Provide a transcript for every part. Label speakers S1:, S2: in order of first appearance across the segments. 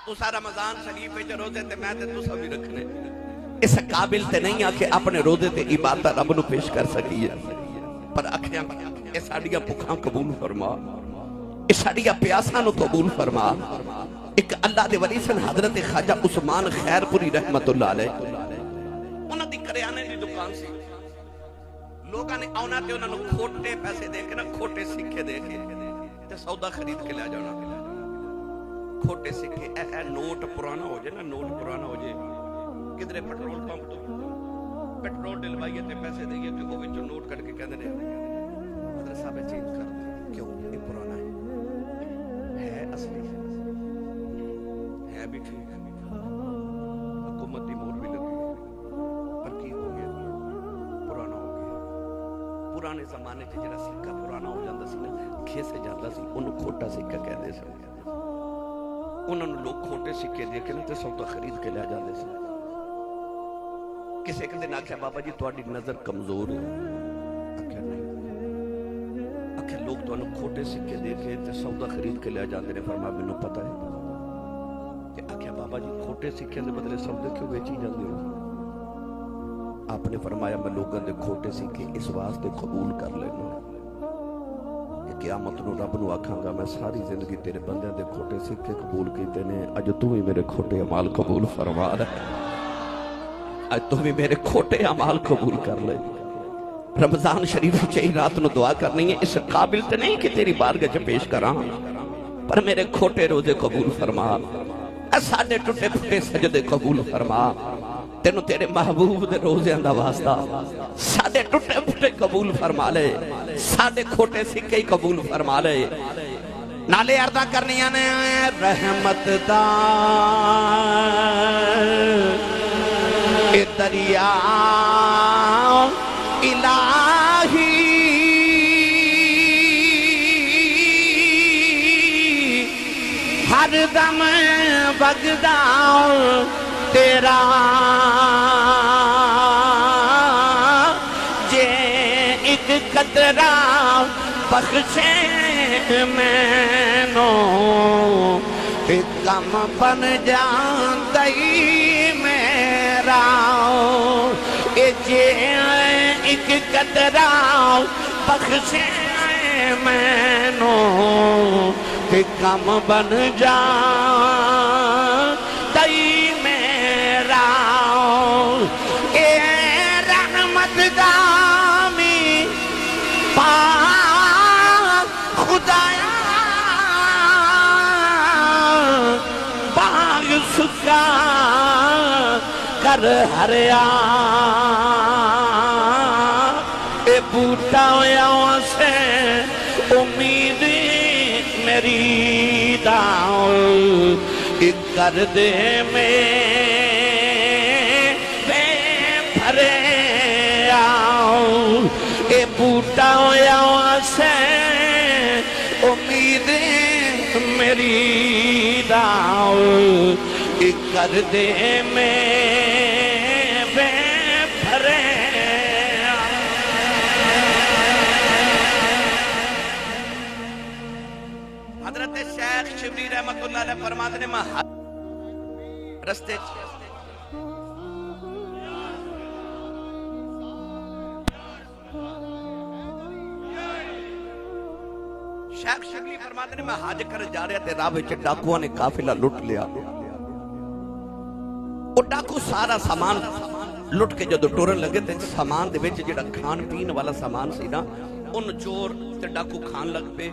S1: تسا رمضان شریف وچ روزے تے میں تے تسا بھی رکھنے اس قابل تے نہیں آ کہ اپنے روزے تے عبادت رب نو پیش کر سکیے پر آکھیاں اے ساڈیاں بھکھاں قبول فرما اے ساڈیاں پیاساں نو قبول فرما ایک اللہ دے ولی سن حضرت خواجہ عثمان خیر پوری رحمت اللہ علیہ انہاں دی کریانے دی دکان سی لوگاں نے آنا تے انہاں نو کھوٹے پیسے دے کے نا کھوٹے سکے دے کے تے سودا خرید کے لے جانا کھوٹے سکے اے نوٹ پرانا ہو جائے نا نوٹ پرانا ہو جائے کدھرے پیٹرول پمپ تو پیٹرول ڈلوائیے تے پیسے دئیے کہ وہ وچوں نوٹ کٹ کے کہندے نے حضرت صاحب چینج کر دیں کیوں یہ پرانا ہے اصلی ہے بھی ٹھیک حکومت دی مور بھی لگی پر کی ہو گیا پرانا ہو گیا پرانے زمانے چ جڑا سکہ پرانا ہو جاندا سی نا کھیسے جاندا سی اونوں کھوٹا سکہ کہندے سن انہوں نے لوگ کھوٹے سکے دے کے تے سودا خرید کے لے جاندے سن کسے کہندے آکھیا بابا جی تہاڈی نظر کمزور ہے آکھیا نہیں آکھیا لوگ تانوں کھوٹے سکے دے کے تے سودا خرید کے لے جاندے نے فرمایا مینوں پتہ ہے تے آکھیا بابا جی کھوٹے سکے دے بدلے سودے کیوں بیچی جاندے ہو آپ نے فرمایا میں لوگاں دے کھوٹے سکے اس واسطے قبول کر لینا قیامت نو رب نو آکھاں گا میں ساری زندگی تیرے بندیاں دے کھوٹے سکے قبول کیتے نے اج تو ہی میرے کھوٹے اعمال قبول فرما رہا اج تو ہی میرے کھوٹے اعمال قبول کر لے رمضان شریف چاہی رات نو دعا کرنی ہے اس قابل تے نہیں کہ تیری بارگاہ چ پیش کراں پر میرے کھوٹے روزے قبول فرما اے ساڈے ٹوٹے پھٹے سجدے قبول فرما تینوں تیرے محبوب دے روزیاں دا واسطہ ساڈے ٹوٹے پھٹے قبول فرما لے ساڈے کھوٹے سکے ہی قبول فرما لے نالے عرضاں کرنیاں نے رحمت دا اے دریا الہی ہر دم وگدا تیرا جے ایک قطرہ بخشے مینوں تے کم بن جاندئی میرا اے جے ایک قطرہ بخشے مینوں تے کم بن جاندئی میرا اے رحمت دامی پاک خدایا باغ سکا کر ہریا اے بوٹا ہویا سے امید میری داؤ کر دے میں بے بھرے آؤ اے بوٹا ہویا سے امید میری داؤ کر دے میں بے بھرے حضرت شیخ شبلی رحمت اللہ علیہ فرماتے نے میں رستے شیخ شبلی فرماتے نے میں حج کر جا رہا تھے راہ وچ ڈاکوؤں نے قافلہ لٹ لیا وہ ڈاکو سارا سامان لٹ کے جدو ٹورن لگے تے سامان دے وچ جڑا کھان پین والا سامان سی نا ان چور تے ڈاکو کھان لگ پے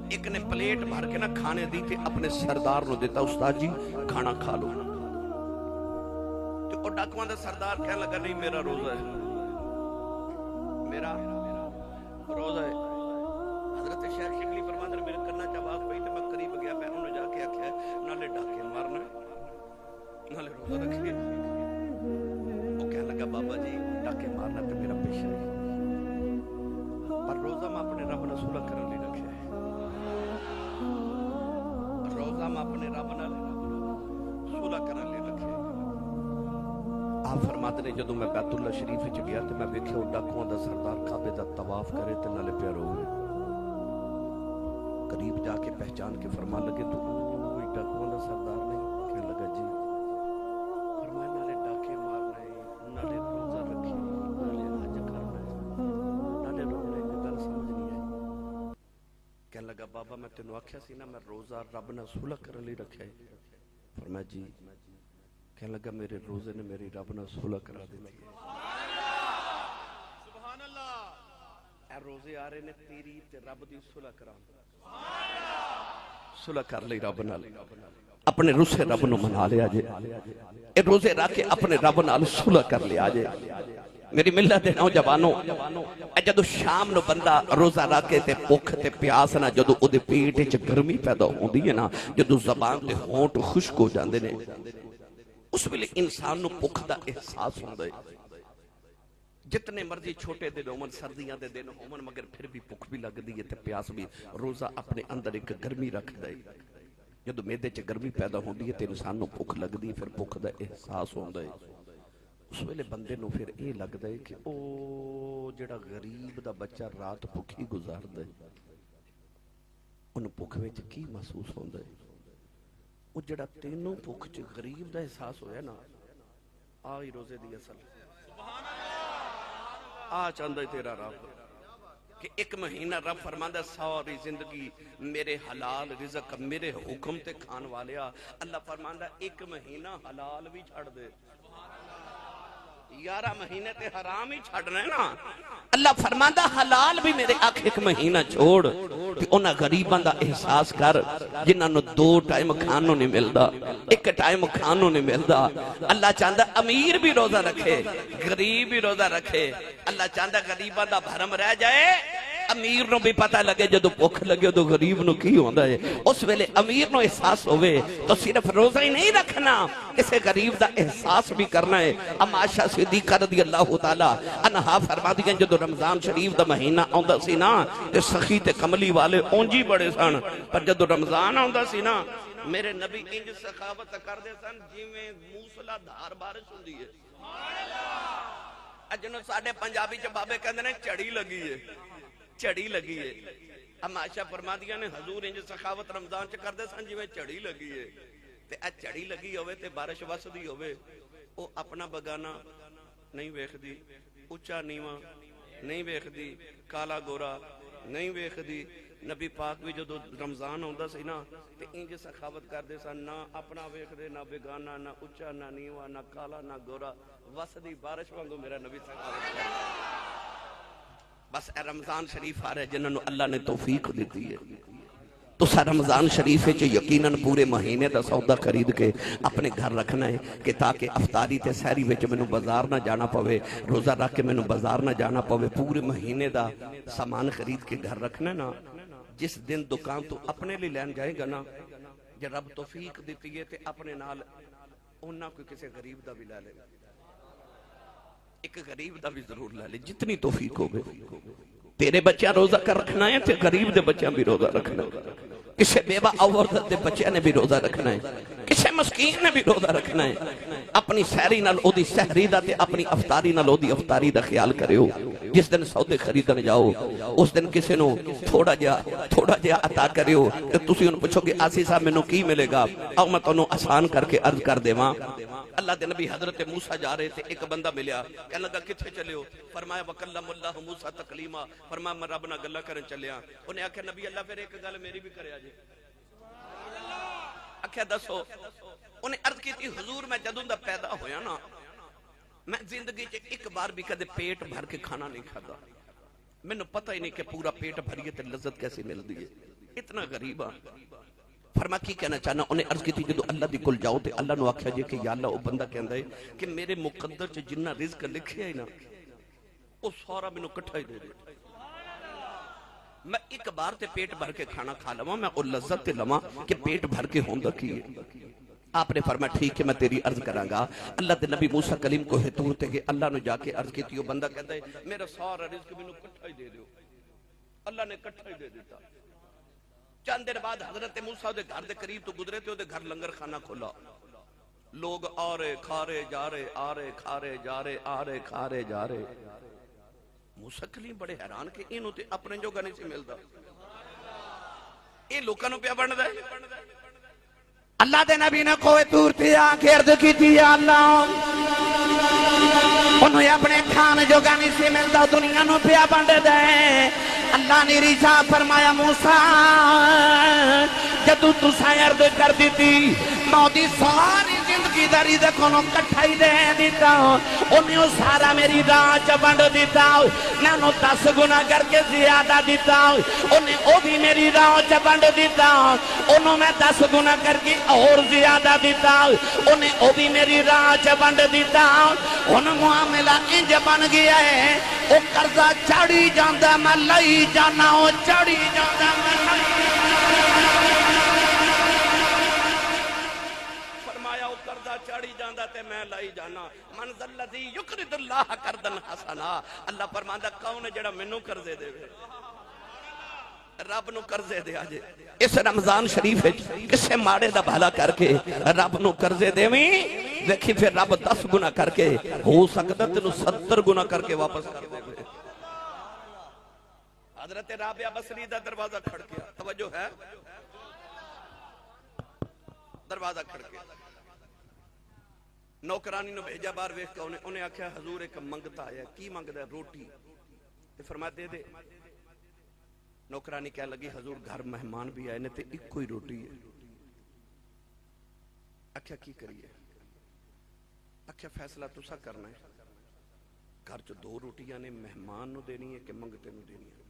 S1: ایک نے پلیٹ بھر کے نا کھانے دی تھی اپنے سردار نو دیتا استاد جی کھانا کھا لو تو ڈاکوان دا سردار کہنے لگا نہیں میرا روزہ ہے میرا روزہ ہے حضرت شیخ شبلی فرماتے ہیں میرے کرنا چاہواز پئی تے میں قریب گیا میں انہوں جا کے آکھیا نالے ڈاکے مارنا نالے روزہ رکھیے وہ کہنے لگا بابا جی ڈاکے مارنا تے میرا پیشہ ہے پر روزہ میں اپنے رب رسولہ کرن لی رکھیا ہے روزہ میں اپنے رب رسولہ کرن لی رکھیا ہے آپ فرماتے ہیں جدو میں بیت اللہ شریف وچ گیا تے میں ویکھیا او ڈاکواں دا سردار کعبے دا طواف کرے تے نالے پیا روے قریب جا کے پہچان کے فرمان لگے تو کوئی ڈاکواں دا سردار نہیں بابا میں تینوں آکھیا سی نا میں روزہ رب نہ صلح کرنے لئی رکھیا ہے. فرمایا جی. کہنے لگا میرے روزے نے میری رب نہ صلح کرا دی. سبحان اللہ. اے روزے آ رہے نے تیری تے رب دی صلح کرا. صلح کر لئی رب نال. اپنے روزے رب نو منا لیا جے. اے روزے رکھ کے اپنے رب نال صلح کر لیا جے. میری ملت دے نوجوانوں جدو شام نو بندہ روزہ رکھ کے تے بھوک تے پیاس نہ جدو او دے پیٹ وچ گرمی پیدا ہوندی ہے نا جدو زبان تے ہونٹ خشک ہو جاندے نے اس ویلے انسان نو بھوک دا احساس ہوندا ہے. جتنے مرضی چھوٹے دن ہومن سردیاں دے دن ہومن مگر پھر بھی بھوک بھی لگدی ہے تے پیاس بھی. روزہ اپنے اندر ایک گرمی رکھدا ہے. جدو میدے چ گرمی پیدا ہوندی ہے تے انسان نو بھوک لگدی ہے پھر بھوک دا احساس ہوندا ہے. اس ویلے بندے نو پھر یہ لگتا ہے کہ او جڑا غریب دا بچہ رات بھوکی گزاردا ہے انہوں بھوک وچ کی محسوس ہوندا ہے. او جڑا تینوں بھوک چ غریب دا احساس ہویا نا آئی روزے دی اصل. آ چاہندا ہے تیرا رب کہ ایک مہینہ رب فرماندا ساری زندگی میرے حلال رزق میرے حکم تے کھان والیا. اللہ فرماندا ایک مہینہ حلال بھی چھڑ دے. 11 مہینے تے حرام ہی چھڑنا ہے نا. اللہ فرماندا حلال بھی میرے آنکھ ایک مہینہ چھوڑ کہ انہاں غریباں دا احساس کر جنہاں نو 2 ٹائم کھانوں نہیں ملدا 1 ٹائم کھانوں نہیں ملدا. اللہ چاہندا امیر بھی روزہ رکھے غریب بھی روزہ رکھے. اللہ چاہندا غریباں دا بھرم رہ جائے امیر نو بھی پتہ لگے جدو بھوک لگے تو غریب نو کی ہوندا ہے. اس ویلے امیر نو احساس ہوئے تو صرف روزہ ہی نہیں رکھنا اسے غریب دا احساس بھی کرنا ہے. اما عائشہ صدیقہ رضی اللہ تعالی عنہا فرماتی ہیں جدو رمضان شریف دا مہینہ آندا سی نا تے سخی تے کملی والے اونجی بڑے سن پر جدو رمضان آندا سی نا میرے نبی انج سخاوت کردے سن جویں موسلا دھار بارش ہوندی ہے. جنوں ساڈے پنجابی چ بابے کہندے نے چڑی لگی ہے چڑی لگی ہے. اما عائشہ فرماندیاں نے حضور انج سخاوت رمضان چ کردے سن جویں چڑی لگی ہے. تے اے چڑی لگی ہوئے تے بارش وسدی ہوئے او اپنا بگانا نہیں ویکھدی اونچا نیواں نہیں ویکھدی کالا گورا نہیں ویکھدی. نبی پاک بھی جدو رمضان ہوندا سی نا تے انج سخاوت کردے سن نہ اپنا ویکھدے نہ بگانا نہ اونچا نہ نیواں نہ کالا نہ گورا وسدی بارش وانگو میرا نبی سخاوت کردا. بس اے رمضان شریف آ رہے جنہوں نے اللہ نے توفیق دیتی ہے تو سا رمضان شریف ہے یقیناً پورے مہینے دا سودا خرید کے اپنے گھر رکھنا ہے کہ تاکہ افطاری تے سحری وچ مینوں بازار نہ جانا پوے روزہ رکھ کے مینوں بازار نہ جانا پوے. پورے مہینے دا سامان خرید کے گھر رکھنا ہے نا. جس دن دکان تو اپنے لیے لین جائے گا نا جب رب توفیق دیتی ہے تے اپنے نال اونا کوئی کسی غریب دا بھی لے لے ایک غریب دا بھی ضرور لے لے جتنی توفیق ہو گئے. تیرے بچیاں روزہ کر رکھنا ہے تے غریب دے بچیاں بھی روزہ رکھنا ہے. کسے بیوہ عورت دے بچیاں نے بھی روزہ رکھنا ہے. کسے مسکین نے بھی روزہ رکھنا ہے. اپنی سحری نال او دی سحری دا تے اپنی افطاری نال او دی افطاری دا خیال کریو. جس دن سودے خریدن جاؤ اس دن کسے نو تھوڑا جا عطا کریو تے تسی انہوں پوچھو کہ آسی صاحب میں نو کی ملے گا او میں تانوں آسان کر کے عرض کر دیواں. اللہ دے نبی حضرت موسیٰ جا رہے تھے ایک بندہ ملیا کہنے لگا کتھے چلے ہو؟ فرمایا وکلم اللہ موسیٰ تکلیما. فرمایا میں رب نہ گلہ کرن چلیا. انہیں آکھیا نبی اللہ پھر ایک گل میری بھی کرے آجے. آکھیا دسو. انہیں عرض کی تھی حضور میں جدوں دا پیدا ہویا نا میں زندگی چ ایک بار بھی کدے پیٹ بھر کے کھانا نہیں کھادا. میں نے پتہ ہی نہیں کہ پورا پیٹ بھریے تے لذت کیسے مل دی ہے. اتنا غریب ہاں. فرما کی کہنا چاہنا انہیں عرض کی تھی جدو اللہ دی کل جاؤ تے اللہ نو آکھیا جے کہ یا اللہ او بندہ کہندا ہے کہ میرے مقدر چ جنہ رزق لکھیا ہے نا او سارا مینوں کٹھا ہی دے دے. میں ایک بار تے پیٹ بھر کے کھانا کھا لواں میں او لذت تے لواں کہ پیٹ بھر کے ہوندا کی ہے. آپ نے فرمایا ٹھیک ہے میں تیری عرض کراں گا. اللہ دے نبی موسیٰ کلیم کو ہتور تے کہ اللہ نے جا کے عرض کی تھی وہ بندہ کہتا ہے میرا سارا رزق مینوں کٹھا ہی دے دیو. اللہ نے کٹھا ہی دے دیتا. چند دیر بعد حضرت موسیٰ دے گھر دے قریب تو گزرے تھے دے گھر لنگر خانہ کھولا. لوگ آ رہے کھا رہے جا رہے آ رہے کھا رہے جا رہے آ رہے کھا رہے جا رہے. موسیٰ کلیم بڑے حیران کہ انہوں تے اپنے جو گانے سے ملدا یہ لوکاں نو پیا بندا ہے. اللہ دے نبی نے کوئی تور تے آ کے عرض کیتی یا اللہ انہوں اپنے کھان جو گانی سے ملدا دنیا نو پیا بنڈ دے. اللہ نے ریشا فرمایا موسیٰ جدو تساں عرض کر دیتی موتی ساری زندگی داری دے کونوں کٹھائی دے دیتا انہیں سارا میری راہ چ بنڈ دیتا میں انہوں 10 گنا کر کے زیادہ دیتا انہیں او بھی میری راہ چ بنڈ دیتا انہوں میں 10 گنا کر کے اور زیادہ دیتا انہیں او بھی میری راہ چ بنڈ دیتا ان معاملہ انج بن گیا ہے او قرضہ چڑھی جاندا میں لئی جانا او چڑھی جاندا میں لئی چڑھی جاندہ تے میں لائی جانا منزل الذی یقرض اللہ قرضا حسنا اللہ فرماندا کون ہے جڑا مینوں قرضے دے رب نو قرضے دے آجے اس رمضان شریف کسے ماڑے دا بھلا کر کے رب نو قرضے دے دیکھی پھر رب 10 گنا کر کے ہو سکتا تینوں 70 گنا کر کے واپس کر دے حضرت رابعہ بصری دا دروازہ کھڑ گیا توجہ ہے دروازہ کھڑ گیا نوکرانی نو بھیجا بار ویکھ کے انہیں آکھیا حضور ایک منگتا آیا کی منگتا ہے روٹی تے فرمایا دے دے نوکرانی کہہ لگی حضور گھر مہمان بھی آئے نے تے ایک کوئی روٹی ہے آکھیا کی کریے آکھیا فیصلہ تسا کرنا ہے گھر جو 2 روٹیاں نے مہمان نو دینی ہے کہ منگتے نو دینی ہے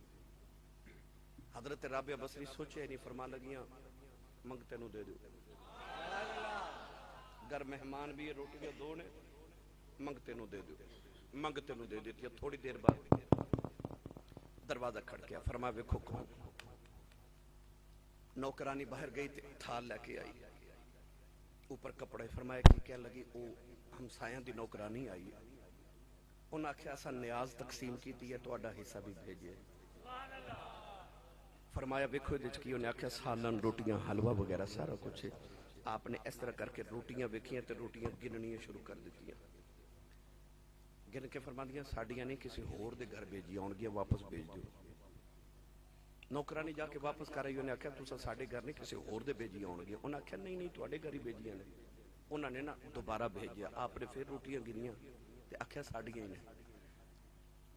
S1: حضرت رابعہ بصری سوچے نہیں فرما لگیاں منگتے نو دے دو گر مہمان بھی روٹیاں 2 نے منگتے نو دے دو منگتے نو دے دیتی تھوڑی دیر بعد دروازہ کھڑ گیا فرمایا ویکھو کون نوکرانی باہر گئی تھال لے کے آئی اوپر کپڑے فرمایا کی کیا لگی او ہمسایاں دی نوکرانی آئی انہاں آکھیا اساں نیاز تقسیم کیتی ہے تہاڈا حصہ بھی بھیجے فرمایا ویکھو دے وچ کی انہاں آکھیا سالن روٹیاں حلوہ وغیرہ سارا کچھ ہے آپ نے اس طرح کر کے روٹیاں ویکھیاں تے روٹیاں گننیاں شروع کر دیتیاں گن کے فرما دیا ساڑیاں نہیں کسی ہور دے گھر بھیجی آن گیا واپس بھیج دیو نوکرانی جا کے واپس کر رہی انہیں آکھیا تُسا ساڑے گھر نہیں کسی ہور دے بھیجی آن گیا انہیں آکھیا نہیں نہیں تواڈے گھر ہی بھیجیاں نے انہوں نے نا دوبارہ بھیجیا آپ نے پھر روٹیاں گنیاں تے آکھیا ساڑیاں ہی نے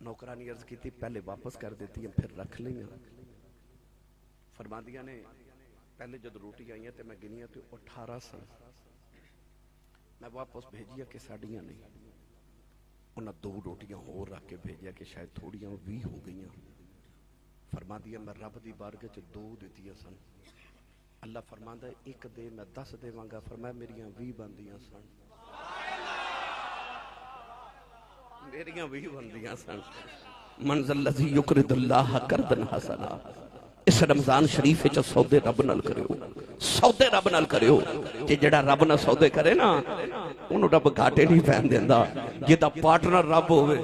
S1: نوکرانی عرض کی تھی پہلے واپس کر دیتی ہیں پھر رکھ لیں فرما دیا نے پہلے جب روٹی آئی ہیں تے میں گنیاں تے 18 سن میں واپس بھیجیا کہ ساڑیاں نہیں انہاں 2 روٹیاں ہور رکھ کے بھیجیا کہ شاید تھوڑیاں 20 ہو گئیاں فرما دیا میں رب دی بارگاہ چ 2 دیتیاں سن اللہ فرماندا ہے ایک دے میں 10 دیواں گا فرمایا میریاں 20 بندیاں سن میریاں 20 بندیاں سن منزل الذی یقرض اللہ قرضا حسنا اس رمضان شریف وچ سودے رب نال کریو سودے رب نال کریو کہ جڑا رب نال سودے کرے نا انہوں رب گھاٹے نہیں پہن دیندا جدا پارٹنر رب ہوئے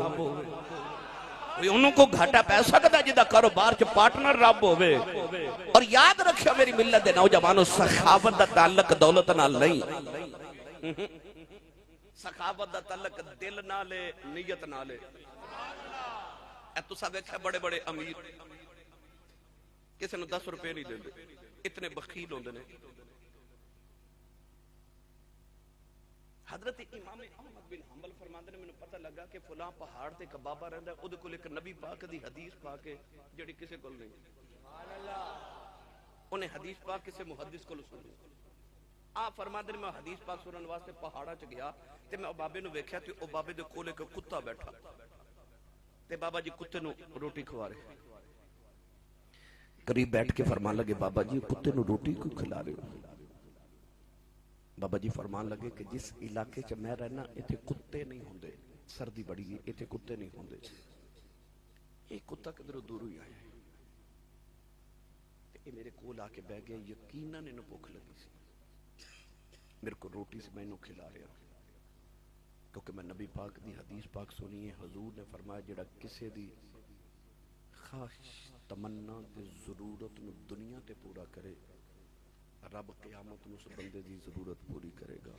S1: انہوں کو گھاٹا پہ سکتا جدا کاروبار چ پارٹنر رب ہوئے اور یاد رکھو میری ملت دے نوجوانوں سخاوت دا تعلق دولت نال نہیں سخاوت دا تعلق دل نالے نیت نالے اے تسا ویکھیا بڑے بڑے امیر کسی نے 10 روپے نہیں دے دے اتنے بخیل ہوندے نے حضرت امام احمد بن حنبل فرماندے نے میں نے پتہ لگا کہ فلاں پہاڑ تے ایک بابا رہندا ہے او دے کول ایک نبی پاک دی حدیث پا کے جڑی کسے کول نہیں سبحان اللہ انہیں حدیث پاک کسے محدث کول سنی آپ فرماندے نے میں حدیث پاک سنن واسطے پہاڑا چ گیا تے میں او بابے نو ویکھیا تے او بابے دے کول ایک کتا بیٹھا تے بابا جی کتے نو روٹی کھوا رہے قریب بیٹھ کے فرمان لگے بابا جی کتے نو روٹی کو کھلا رہے ہو بابا جی فرمان لگے کہ جس علاقے چ میں رہنا ایتھے کتے نہیں ہوندے سردی بڑی ہے ایتھے کتے نہیں ہوندے یہ کتا کدھروں دور ہی آیا یہ میرے کول آ کے بہ گیا یقیناً انہوں بھوک لگی سی میرے کو روٹی سے میں انہوں کھلا رہا کیونکہ میں نبی پاک دی حدیث پاک سنی ہے حضور نے فرمایا جڑا کسے دی خواہش تمنا تے ضرورت نو دنیا تے پورا کرے رب قیامت نو اس بندے دی ضرورت پوری کرے گا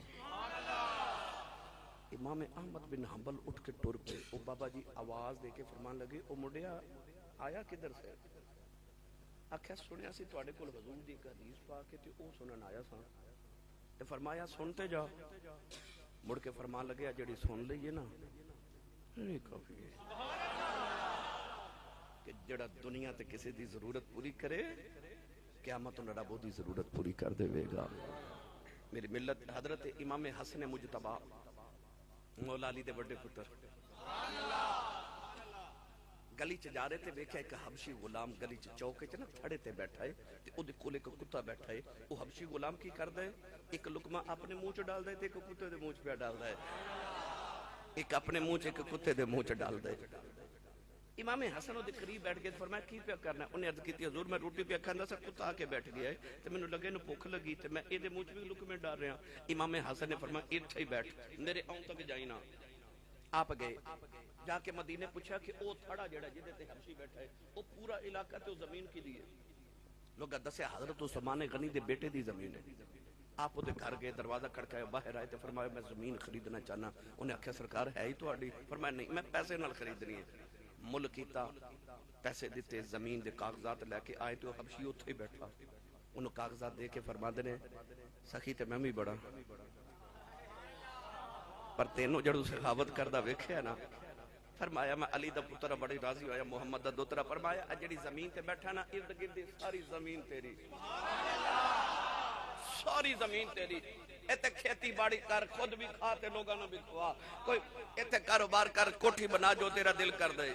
S1: امام احمد بن حنبل اٹھ کے ٹر پے او بابا جی آواز دے کے فرمان لگے او مڈیا آیا کدھر سے آکھیا سنیا سی تواڈے کول حضور دی حدیث پاک تے او سنن آیا سا تے فرمایا سنتے جا مڑ کے فرمان لگے جڑی سن لئیے نا یہ کافی ہے کہ جڑا دنیا تے کسی دی ضرورت پوری کرے قیامت نوں رب دی ضرورت پوری کر دے گا. میری ملت حضرت امام حسن مجتبی مولا علی دے بڑے پتر گلی چ جا رہے تھے، ویکھیا ایک حبشی غلام گلی چ چوک چ نا تھڑے تے بیٹھا ہے تے او دے کول ایک کتا بیٹھا ہے. او حبشی غلام کی کردا ہے؟ ایک لقمہ اپنے منہ چ ڈالدا ہے تے ایک کتے دے منہ چ پیا ڈالدا ہے. ایک اپنے منہ چ ایک کتے دے منہ چ ڈالدا ہے. امام حسن دے قریب بیٹھ کے فرمایا کی پیا کرنا ہے؟ انہیں عرض کیتی حضور میں روٹی پیا کھاندا سا، کتا آ کے بیٹھ گیا ہے تے مینوں لگے نوں بھوک لگی تے میں اے دے منہ چ بھی لقمے ڈال رہا. امام حسن نے فرمایا ایتھے ہی بیٹھ، میرے آؤں تک جائی نہ. آپ گئے جا کے مدینے پوچھا کہ او تھڑا جڑا جدے تے حبشی بیٹھا ہے او پورا علاقہ تے زمین کی دی ہے؟ لوگ دسے حضرت عثمان غنی دے بیٹے دی زمین ہے. آپ دے گھر گئے، دروازہ کھڑکایا، باہر آئے تے فرمایا میں زمین خریدنا چاہنا. انہیں آخیا سرکار ہے ہی تہاڈی؟ فرمایا نہیں، میں پیسے نال خریدنی ہے. مل کیتا، پیسے دیتے، زمین دے کاغذات لے کے آئے تو حبشی اوتھے ہی بیٹھا. انہوں کاغذات دے کے فرماندے نے سخی تے میں بھی بڑا، پر تینوں جڑوں سخاوت کردا ویکھیا نا. فرمایا میں علی دا پتر بڑی راضی ہویا، محمد دا دوترا. فرمایا جڑی زمین تے بیٹھا نا ارد گرد ساری زمین تیری، ساری زمین تیری. ایتے کھیتی باڑی کر، خود بھی کھا تے لوگاں نوں بھی کھوا، کوئی ایتے کاروبار کر، کوٹھی بنا جو تیرا دل کر دے.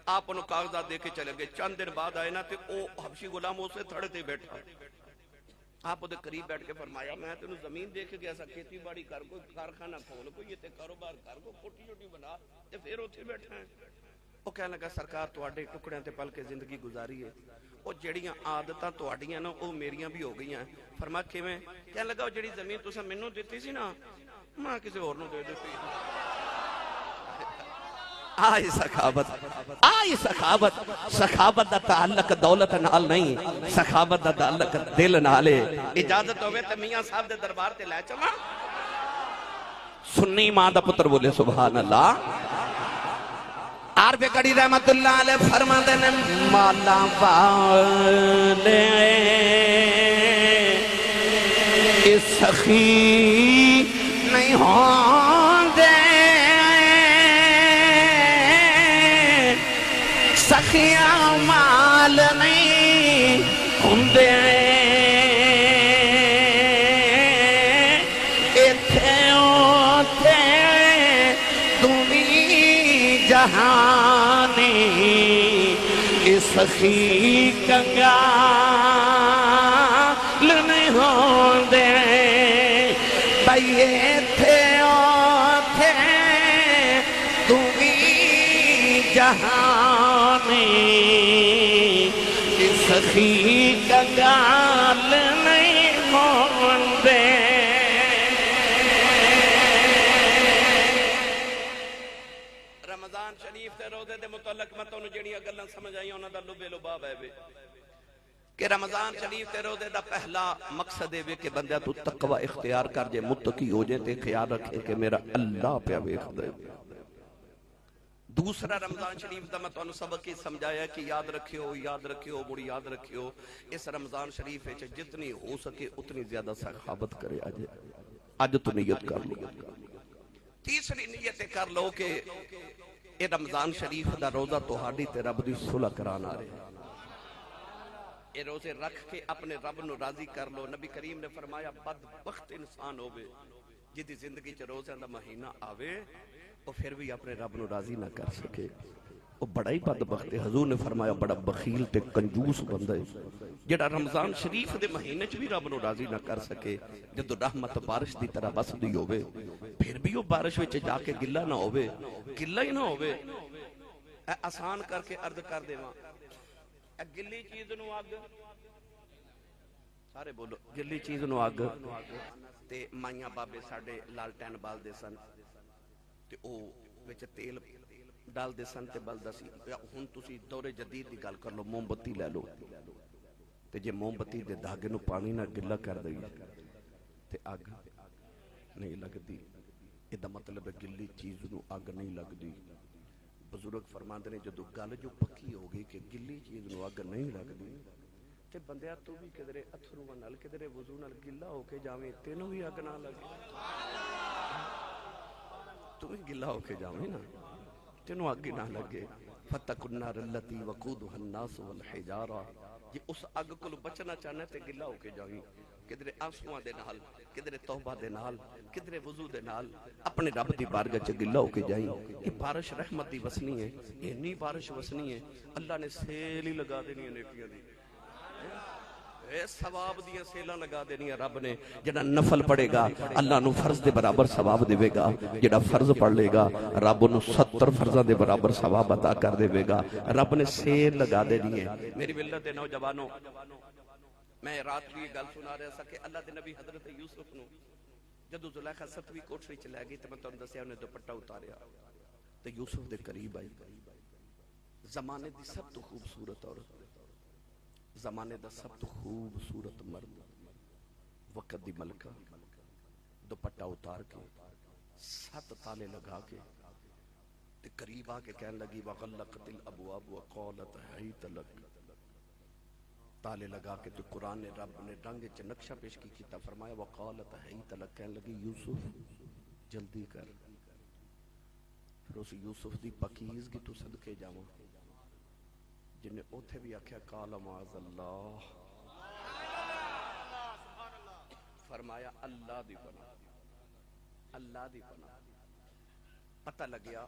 S1: آپ انہوں کاغذات دے کے چلے گئے. چند دن بعد آئے نا تے او حبشی غلام اسے تھڑے تے بیٹھا. آپ دے قریب بیٹھ کے فرمایا میں تینوں زمین دے کے گیا سا، کھیتی باڑی کر، کوئی کارخانہ کھول، کوئی تے کاروبار کر، کوئی کوٹھی چھوٹی بنا، تے پھر اوتھے بیٹھا ہے. وہ کہنے لگا سرکار تواڈے ٹکڑیاں تے پل کے زندگی گزاری ہے، وہ جڑیاں عادتاں تواڈیاں نا او میریاں بھی ہو گئیاں. فرمایا کیویں؟ کہنے لگا وہ جڑی زمین تساں مینوں دتی سی نا میں کسے ہور نوں دے دتی. آئی سخاوت، آئی سخاوت. سخاوت دا تعلق دولت نال نہیں، سخاوت دا تعلق دل نال ہے. اجازت ہوئے تے میاں صاحب دے دربار تے لے چلا. سنی ماں دا پتر بولے سبحان اللہ. عارف کڑی رحمت اللہ علیہ فرماندے نے مالا والے سخی نہیں ہوندے، سخیاں مال نہیں ہوندے. ایتھے اوتھے دنیا جہانی سخی کنگال نہیں ہوندے. بھئی ایتھے اوتھے دنیا جہانی سخی کنگال نہیں ہوندے. رمضان شریف تے روزے دے متعلق میں تانوں جڑیاں گلاں سمجھ آئیاں انہاں دا لبے لباب ہے کہ رمضان شریف تے روزے دا پہلا مقصد ہے کہ بندہ تو تقوی اختیار کر جے، متقی ہو جے تے خیال رکھے کہ میرا اللہ پہ ویکھدا ہے. دوسرا رمضان شریف دا میں تانوں سبق ہی سمجھایا کہ یاد رکھیو، یاد رکھیو، مڑی یاد رکھیو. اس رمضان شریف وچ جتنی ہو سکے اتنی زیادہ سخاوت کرے. اج تو نیت کر لو. تیسری نیت کر لو کہ اے رمضان شریف دا روزہ تہاڈی تے رب دی صلح کرانا آ رہا. اے روزے رکھ کے اپنے رب نو راضی کر لو. نبی کریم نے فرمایا بدبخت انسان ہوئے جدی زندگی چ روزہ دا مہینہ آوے وہ پھر بھی اپنے رب نو راضی نہ کر سکے. وہ بڑا ہی بدبخت ہے. حضور نے فرمایا بڑا بخیل تے کنجوس بندہ ہے جڑا رمضان شریف دے مہینے چ بھی رب نو راضی نہ کر سکے. جدو رحمت بارش دی طرح بسدی ہوئے پھر بھی وہ بارش وچ جا کے گلا نہ ہوئے، گلا ہی نہ ہوئے. اے آسان کر کے عرض کر دیواں، اے گلی چیز نو اگ، سارے بولو گلی چیز نو اگ. تے مائیاں بابے ساڈے لالٹین بال دے سن تے او وچ تیل ڈال دے سن تے بلدا سی. ہن تسی دور جدید دی گل کر لو، موم بتی لے لو تے جے موم بتی دے دھاگے نو پانی نہ گلا کر دئی تے اگ نہیں لگدی. اے دا مطلب ہے گلی چیز نو اگ نہیں لگدی. بزرگ فرماندے نے جدو گل جو پکی ہو گئی کہ گلی چیز نو اگ نہیں لگدی تے بندیا تو بھی کدرے اتھرو نال کدرے وضو نال گلا ہو کے جاویں تینوں بھی اگ نہ لگے. تو بھی گلا ہو کے جاویں نا تینوں اگ نہ لگے. فتقوا النار التي وقودها الناس والحجارہ، جی اس اگ کو بچنا چاہنا تے گلا ہو کے جائیں، کدھر آنسواں دے نال، کدھر توبہ دے نال، کدھر وضو دے نال اپنے رب دی بارگاہ چ گلا ہو کے جائیں۔ یہ بارش رحمت دی وسنی ہے، یہ نہیں بارش وسنی ہے، اللہ نے سیل ہی لگا دینی ہے نیکیاں دی، اے ثواب دیاں سیلاں لگا دینی ہے رب نے۔ جڑا نفل پڑھے گا اللہ نو فرض دے برابر ثواب دے گا، جڑا فرض پڑھ لے گا رب نو 70 فرضاں دے برابر ثواب عطا کر دے گا۔ رب نے سیل لگا دینی ہے۔ میری ملت دے نوجوانوں، میں رات بھی یہ گل سنا رہا سا کہ اللہ دے نبی حضرت یوسف نو جدو زلیخا 7ویں کوٹھری چ لے گئی تے میں تانوں دسیا انہیں دوپٹہ اتاریا تے یوسف دے قریب آئی، زمانے دی سب تو خوبصورت عورت، زمانے دا سب تو خوبصورت مرد، وقت دی ملکہ، دوپٹہ اتار کے 7 تالے لگا کے تے قریب آ کے کہنے لگی وغلقت الابواب وقالت حیت لک، تالے لگا کے تو قرآن نے رب نے رنگ چ نقشہ پیش کی تا فرمایا وقالت حیت لک، کہنے لگی یوسف جلدی کر۔ پھر اس یوسف دی پاکیزگی تو صدقے جاواں جنہیں اوتھے بھی آکھیا قال معاذ اللہ، فرمایا اللہ دی پناہ، اللہ دی پناہ۔ پتہ لگیا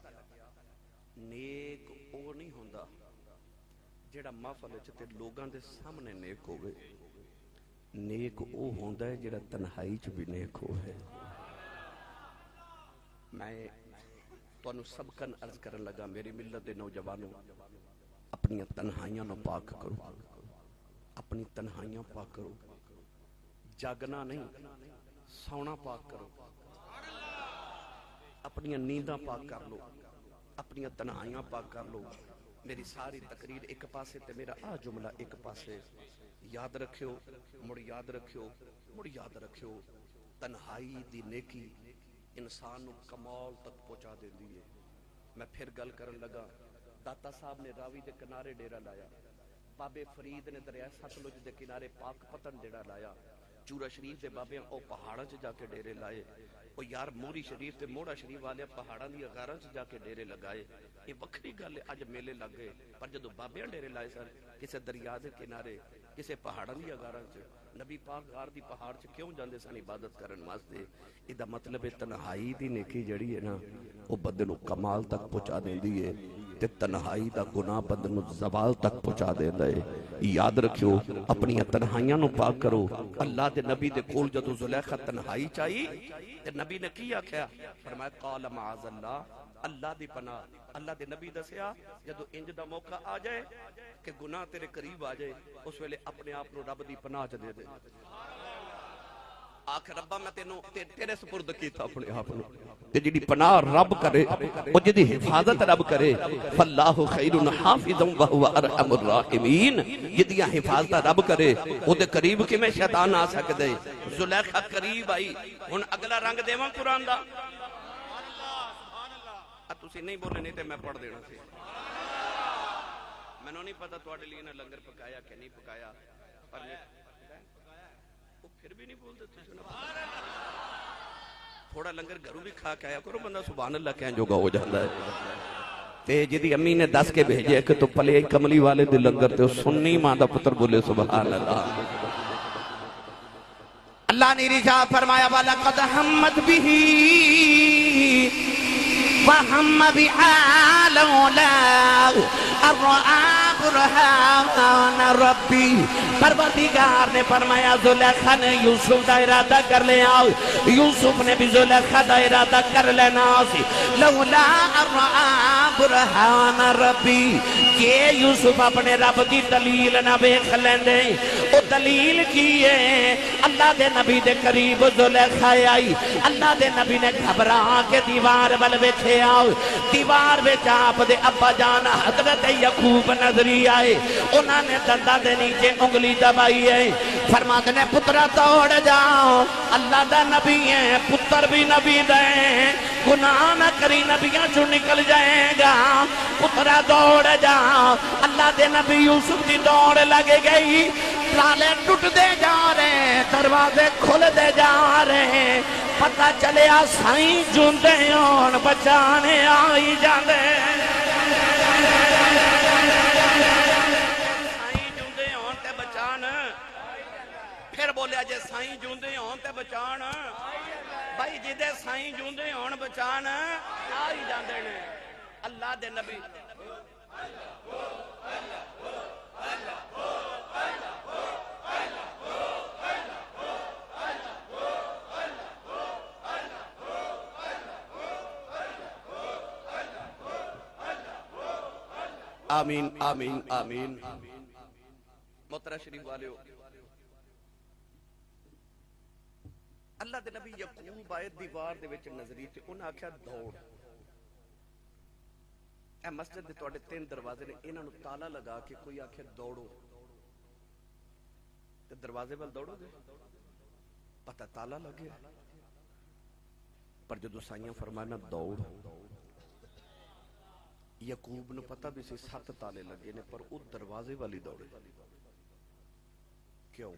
S1: نیک او نہیں ہوندا جیڑا محفل وچ تے لوگاں دے سامنے نیک ہوئے، نیک او ہوندا ہے جیڑا تنہائی چ بھی نیک ہوئے۔ میں تانوں سبقاً عرض کرن لگا میری ملت دے نوجوانوں، اپنی تنہائیاں نو پاک کرو، اپنی تنہائیاں پاک کرو، جاگنا نہیں سونا پاک کرو، اپنی نینداں پاک کر لو، اپنی تنہائیاں پاک کر لو۔ میری ساری تقریر ایک پاسے تے میرا جملہ ایک پاسے، یاد رکھیو، مڑ یاد رکھیو، مڑ یاد رکھیو، تنہائی دی نیکی انسان نو کمال تک پہنچا دیندی ہے۔ میں پھر گل کرن لگا، داتا صاحب نے راوی دے کنارے ڈیرا لایا، بابے فرید نے دریائے ستلج دے کنارے پاک پتن ڈیرا لایا، چورا شریف دے بابیاں او پہاڑاں چ جا کے ڈیرے لائے، او یار موری شریف تے موڑا شریف والے پہاڑاں دی غاراں چ جا کے ڈیرے لگائے۔ یہ وکری گل ہے، اج میلے لگ گئے، پر جدو بابیاں ڈیرے لائے سن کسے دریا دے کنارے، کسے پہاڑاں دی غاراں چ، نبی پاک غار دی پہاڑ چ کیوں جاندے سن عبادت کرن واسطے؟ ادا مطلب ہے تنہائی دی نیکی جڑی ہے نا وہ بندے نو کمال تک پہنچا دیندی ہے، تے تنہائی دا گناہ بندے نو زوال تک پہنچا دیندا ہے۔ یاد رکھیو اپنی تنہائیاں نو پاک کرو۔ اللہ دے نبی دے کول جدو زلیخا تنہائی چاہی تے نبی نے کی آکھیا؟ فرمایا قال معاذ اللہ، اللہ دی پناہ۔ اللہ دے نبی دسیا جدو انج دا موقع آ جائے کہ گناہ تیرے قریب آ جائے، اس ویلے اپنے آپ نو رب دی پناہ چ دے دے، آخ ربا میں تیرے سپرد کیتا اپنے آپ نو، تے جڑی پناہ رب کرے او جدی حفاظت رب کرے فاللہ خیر حافظا وهو ارحم الراحمین، جدیاں حفاظت رب کرے او دے قریب کیویں شیطان آ سکدے؟ زلیخا قریب آئی۔ ہن اگلا رنگ دیواں قرآن دا، تسی نہیں بولے نہیں تے میں پڑھ دینا سی۔ مینوں نہیں پتا تواڈے لیے نے لنگر پکایا کہ نہیں پکایا، پر وہ پھر بھی نہیں بولتے۔ تھوڑا لنگر گھروں بھی کھا کے آیا کرو، بندہ سبحان اللہ کہن جوگا ہو جاتا ہے۔ تے جدی امی نے دس کے بھیجے کہ تو پلے کملی والے دے لنگر تے سنی ماں دا پتر بولے سبحان اللہ۔ اللہ نے ارشاد فرمایا وَلَقَدْ هَمَّتْ بِهِ وَهَمَّ بِهَا لَوْلَا أَن رَأَىٰ بُرْهَانَ رَبِّهِ۔ پروردگار نے فرمایا زلیخا نے یوسف دا ارادہ کر لیا، یوسف نے بھی زلیخا دا ارادہ کر لینا سی، لولا أن رأىٰ بُرْهَانَ رَبِّهِ، کہ یوسف اپنے رب دی دلیل نہ ویکھ لیندے۔ او دلیل کی ہے؟ اللہ دے نبی دے قریب زلیخا آئی، اللہ دے نبی نے گھبرا کے دیوار ول ویکھے آؤ، دیوار وچ آپ دے ابا جان حضرت یعقوب نظری آئے، انہاں نے دندا دے نیچے انگلی دبائی ہے، فرماتے نے پترا توڑ جاؤ، اللہ دا نبی ہے، پتر بھی نبی دے، گناہ نہ کری نبیاں چوں نکل جائے گا، پترا دوڑ جاؤ۔ اللہ دے نبی یوسف دی دوڑ لگے گئی، تالے ٹوٹ دے جا رہے، دروازے کھل دے جا رہے، پتہ چلیا سائیں جوندے ہون بچانے آئی جاندے۔ ਸਾਈਂ ਜੁੰਦੇ ਹੋਣ ਤੇ ਬਚਾਣ, ਫਿਰ ਬੋਲਿਆ ਜੇ ਸਾਈਂ ਜੁੰਦੇ ਹੋਣ ਤੇ ਬਚਾਣ, ਭਾਈ ਜਿਹਦੇ ਸਾਈਂ ਜੁੰਦੇ ਹੋਣ ਬਚਾਣ ਆ ਹੀ ਜਾਂਦੇ ਨੇ ਅੱਲਾਹ ਦੇ ਨਬੀ। آمین آمین آمین۔ محترم شریف والےو، اللہ دے نبی یعقوب آئے دیوار دے وچ نظری تے انہاں آکھیا دوڑ۔ اے مسجد دے تواڈے 3 دروازے نے، انہاں نو تالا لگا کے کوئی آکھے دوڑو تے دروازے ول دوڑو گے، پتہ تالا لگے، پر جدو سائیاں فرمانا دوڑ، یعقوب نو پتہ بھی سی 7 تالے لگے نے، پر او دروازے والی دوڑے۔ کیوں؟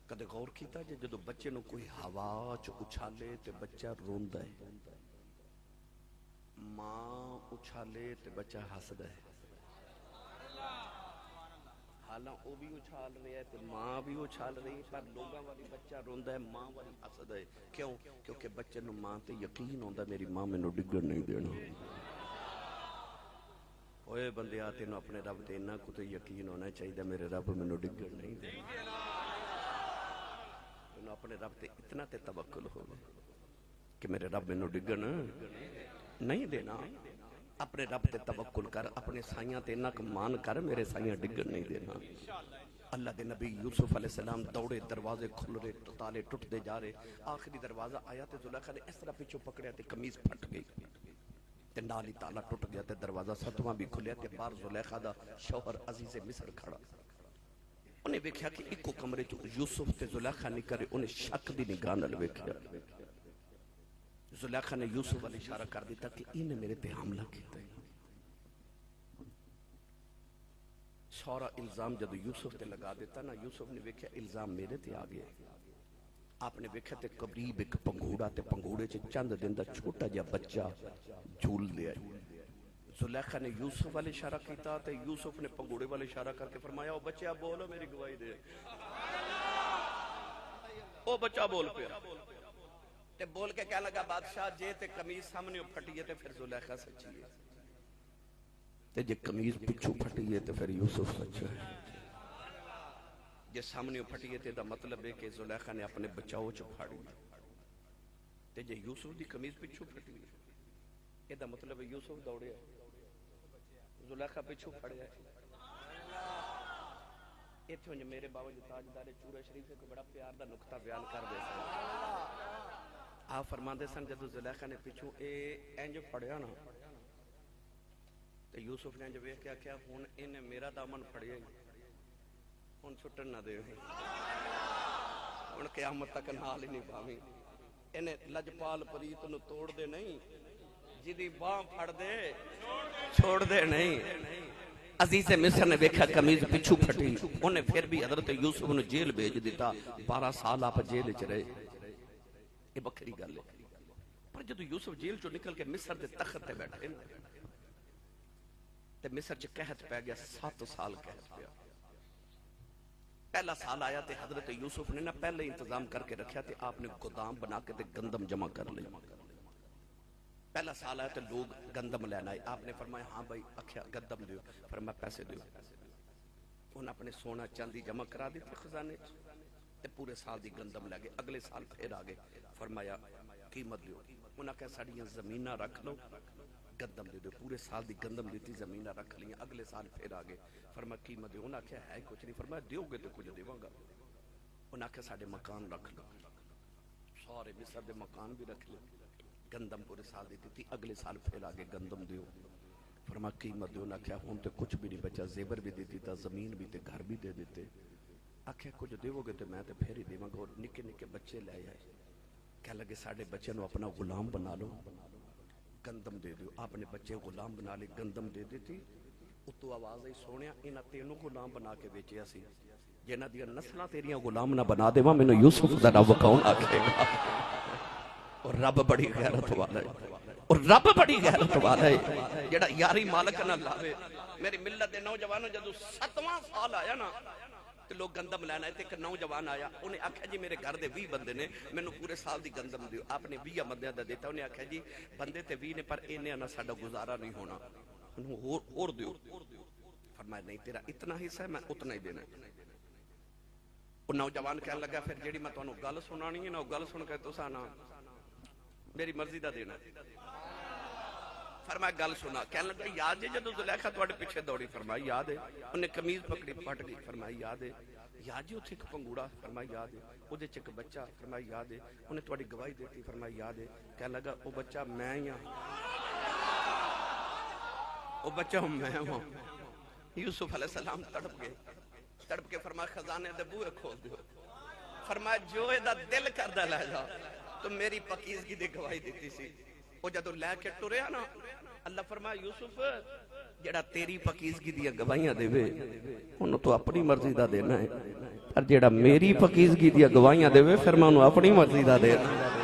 S1: کدے غور کیتا جے جدو بچے نو کوئی ہوا چ اچھالے تے بچہ روندا ہے، ماں اچھالے تے بچہ ہسدا ہے، حالاں او بھی اچھال رہا ہے تے ماں بھی اچھال رہی ہے، پر لوگاں والی بچہ روندا ہے، ماں والی ہسدا ہے۔ کیوں؟ کیونکہ بچے نو ماں تے یقین ہوندا میری ماں مینوں ڈگن نہیں دینا۔ اوئے بندیا تینوں اپنے رب تے انہاں کو تے یقین ہونا چاہیے میرے رب مینوں ڈگن نہیں دینا۔ تینوں اپنے رب تے اتنا تے توکل ہو کہ میرے رب مینوں ڈگن نہیں دینا۔ اپنے رب تے توکل کر، اپنے سائیاں تے انہاں کو مان کر، میرے سائیاں ڈگن نہیں دینا۔ اللہ دے نبی یوسف علیہ السلام دوڑے، دروازے کھل رہے، تالے ٹوٹتے جا رہے، آخری دروازہ آیا تے زلیخا نے اس طرح پیچھے پکڑیا تے قمیض پھٹ گئی تے نال ہی تالا ٹوٹ گیا تے دروازہ 7واں بھی کھلیا تے باہر زلیخا دا شوہر عزیز مصر کھڑا۔ انہیں ویکھیا کہ ایکو کمرے چ یوسف تے زلیخا نکلے، انہیں شک دی نگاہ نال ویکھیا۔ زلیخا نے یوسف علیہ اشارہ کر دیتا کہ انہیں میرے تے حملہ کیتا ہے۔ سورا الزام جدو یوسف تے لگا دیتا نا، یوسف نے ویکھیا الزام میرے تے آ گیا۔ آپ نے ویکھیا تے قریب ایک پنگھوڑا تے پنگھوڑے چ چند دن دا چھوٹا جا بچہ جھول لیا۔ زلیخا نے یوسف والے اشارہ کیتا تے یوسف نے پنگھوڑے والے اشارہ کر کے فرمایا او بچہ بولو میری گواہی دے۔ او بچہ بول پیا تے بول کے کہنے لگا بادشاہ جے تے قمیض سامنے پھٹی ہے تے پھر زلیخا سچی ہے، تے جے قمیض پچھو پھٹی ہے تے پھر یوسف سچا ہے۔ جے سامنے پھٹی ہے تے دا مطلب ہے کہ زلیخا نے اپنے بچاؤ چ پھاڑی، تے جے یوسف دی قمیض پچھو پھٹی ہے اے دا مطلب ہے یوسف دوڑیا، زلیخا پچھو پھڑیا ہے۔ ایتھے جو میرے بابا جو تاجدار چورہ شریف کو بڑا پیار دا نقطہ بیان کر دے سن۔ آپ فرماندے سن جدو زلیخا نے پچھو اے انج پھڑیا نا تے یوسف نے انج ویکھیا کہ ہن انہیں میرا دامن پھڑیا ہن چھٹن نہ دے، ہن قیامت تک نال ہی نہیں پاویں۔ انہیں لجپال پریت نو توڑ دے نہیں، جدی باں پھڑ دے چھوڑ دے نہیں۔ عزیز مصر نے ویکھا قمیض پچھو پھٹی، انہیں پھر بھی حضرت یوسف نے جیل بھیج دیتا، 12 سال آپ جیل چ رہے۔ یہ بکری گل ہے، پر جدو یوسف جیل چو نکل کے مصر دے تخت تے بیٹھے تے مصر چ قحط پہ گیا، 7 سال قحط پیا۔ پہلا سال آیا تے حضرت یوسف نے نا پہلے انتظام کر کے رکھیا تے آپ نے گودام بنا کے تے گندم جمع کر لی۔ پہلا سال آیا تے لوگ گندم لینا آئے، آپ نے فرمایا ہاں بھائی اکھیا گندم دیو، فرمایا پیسے دیو۔ انہوں اپنے سونا چاندی جمع کرا دی تھے خزانے تے پورے سال دی گندم لگے۔ اگلے سال پھر آگے فرمایا قیمت دیو، انہوں کہا ساڑیاں زمینہ رکھ لو گندم دے دو، پورے سال دی گندم دیتی زمینہ رکھ لیا۔ اگلے سال پھر آگے فرمایا قیمت دیو، انہوں کہا ہے کچھ نہیں، فرمایا دیو گے تو کچھ دیواں گا۔ انہوں کہا ساڑے مکان رکھ لو، سارے مصر دے مکان بھی رکھ لو، گندم پورے سال دیتی تھی۔ اگلے سال پھر آگے گندم دیو، فرمایا قیمت دیو، انہوں کہا ہون تے کچھ بھی نہیں بچا، زیور بھی دیتی تھا، زمین بھی تے گھر بھی دے دیتے۔ آکھے کچھ دیو گے تو میں تے پھر ہی دیواں گا۔ اور نکے نکے بچے لے آئے، کہہ لگے ساڑے بچے نو اپنا غلام بنا لو، گندم دے دیو۔ آپ نے بچے غلام بنا لے، گندم دے دیتی۔ اتو آواز آئی سونیا انہاں تینوں غلام بنا کے بیچیا سی، جنہ دیا نسلاں تیریاں غلام نہ بنا دے، میں یوسف دا رب کون آکھے گا؟ اور رب بڑی غیرت والا ہے۔ اور رب بڑی غیرت والا ہے جڑا یاری مالک نہ لاوے. میری ملت دے نوجوانوں جدو 7واں سال آیا نا تو لوگ گندم لینا ہے. ایک نوجوان آیا, انہیں آکھا جی میرے گھر دے 20 بندے نے, مینوں پورے سال دی گندم دیو. آپ نے 20 بندیاں دا دیتا. انہیں آکھا جی بندے تے 20 نے پر انہیں نہ ساڈا گزارا نہیں ہونا, انہوں اور دیو. فرمایا نہیں تیرا اتنا حصہ ہے, میں اتنا ہی دینا. وہ نوجوان کہنے لگا پھر جیڑی میں تانوں گل سنانی ہے نا, وہ گل سن کے تساں نا میری مرضی دا دینا. فرمایا گل سنا. کہنے لگا یاد ہے جدو زلیخا تواڈے پیچھے دوڑی؟ فرمایا یاد ہے. انہیں قمیض پکڑی پھٹ گئی. فرمایا یاد ہے. یاد جی اتھے ایک پنگوڑا؟ فرمایا یاد ہے. او دے چ ایک بچہ؟ فرمایا یاد ہے. انہیں تواڈی گواہی دیتی؟ فرمایا یاد ہے. کہنے لگا او بچہ میں ہی ہاں, او بچہ میں ہوں. یوسف علیہ السلام تڑپ گئے. تڑپ کے فرمایا خزانے دے بوئے کھول دیو. فرمایا جو اے دا دل کردہ لے جا. تو میری پاکیزگی دی گواہی دیتی سی. وہ جدو لے کے ٹریا نا, اللہ فرمایا یوسف جڑا تیری پاکیزگی دی گواہیاں دے وے انہوں تو اپنی مرضی دا دینا ہے, اور جڑا میری پاکیزگی دی گواہیاں دے وے پھر میں انہوں اپنی مرضی دا دینا.